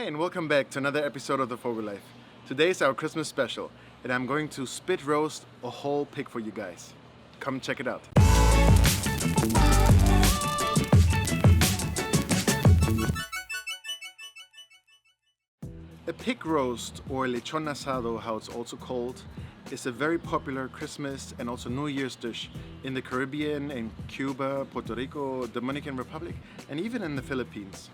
Hey, and welcome back to another episode of the FOGO Life. Today is our Christmas special, and I'm going to spit roast a whole pig for you guys. Come check it out. A pig roast, or lechon asado, how it's also called, is a very popular Christmas and also New Year's dish in the Caribbean, in Cuba, Puerto Rico, Dominican Republic, and even in the Philippines.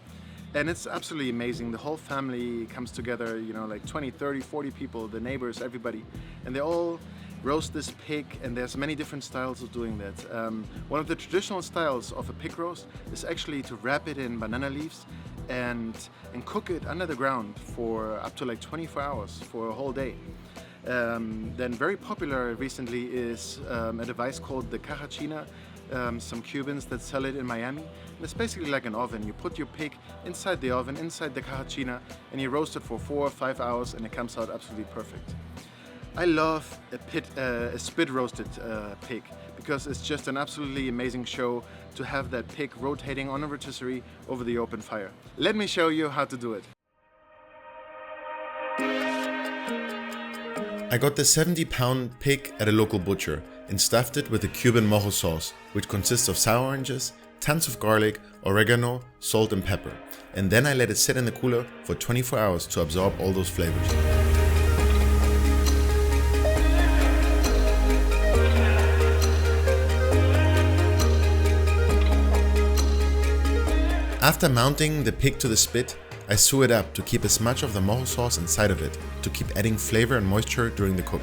And it's absolutely amazing. The whole family comes together, like 20, 30, 40 people, the neighbors, everybody. And they all roast this pig, and there's many different styles of doing that. One of the traditional styles of a pig roast is actually to wrap it in banana leaves and cook it under the ground for up to like 24 hours for a whole day. Then very popular recently is a device called the cajachina. Some Cubans that sell it in Miami. And it's basically like an oven. You put your pig inside the oven, inside the cajachina, and you roast it for 4 or 5 hours, and it comes out absolutely perfect. I love a spit roasted pig because it's just an absolutely amazing show to have that pig rotating on a rotisserie over the open fire. Let me show you how to do it. I got the 70-pound pig at a local butcher and stuffed it with the Cuban Mojo Sauce, which consists of sour oranges, tons of garlic, oregano, salt and pepper. And then I let it sit in the cooler for 24 hours to absorb all those flavors. After mounting the pig to the spit, I sew it up to keep as much of the mojo sauce inside of it, to keep adding flavor and moisture during the cook.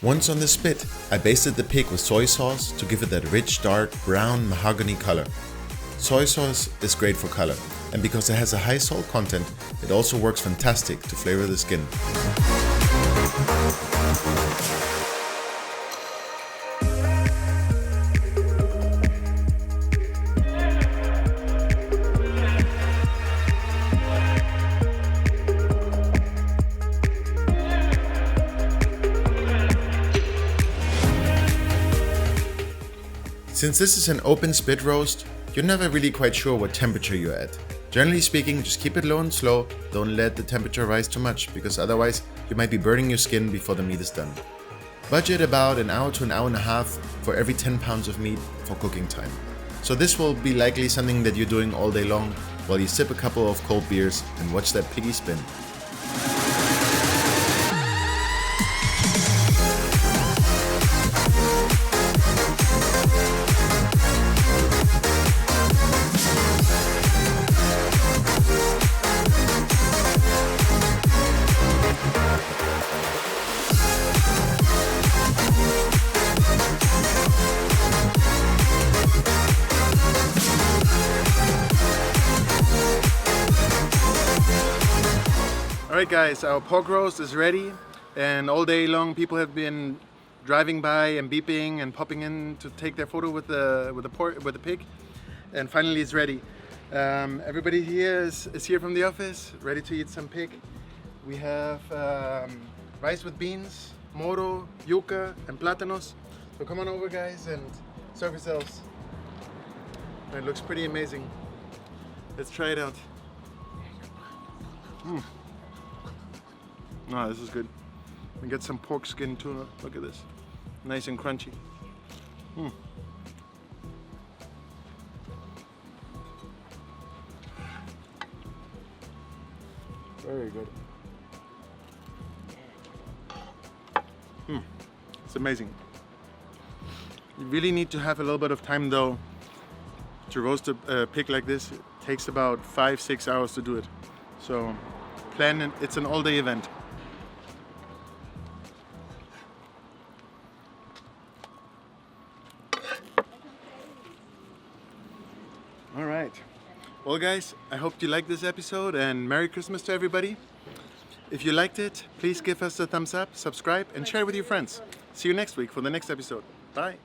Once on the spit, I basted the pig with soy sauce to give it that rich, dark, brown mahogany color. Soy sauce is great for color, and because it has a high salt content, it also works fantastic to flavor the skin. Since this is an open spit roast, you're never really quite sure what temperature you're at. Generally speaking, just keep it low and slow, don't let the temperature rise too much, because otherwise you might be burning your skin before the meat is done. Budget about an hour to an hour and a half for every 10 pounds of meat for cooking time. So this will be likely something that you're doing all day long while you sip a couple of cold beers and watch that piggy spin. Alright guys, our pork roast is ready, and all day long people have been driving by and beeping and popping in to take their photo with the pig, and finally it's ready. Everybody here is here from the office, ready to eat some pig. We have rice with beans, moro, yuca, and plátanos. So come on over guys and serve yourselves. It looks pretty amazing. Let's try it out. Oh, this is good. We get some pork skin tuna. Look at this. Nice and crunchy. Very good. It's amazing. You really need to have a little bit of time though to roast a pig like this. It takes about 5-6 hours to do it. So plan it. It's an all-day event. All right. Well, guys, I hope you liked this episode, and Merry Christmas to everybody. If you liked it, please give us a thumbs up, subscribe, and share with your friends. See you next week for the next episode. Bye.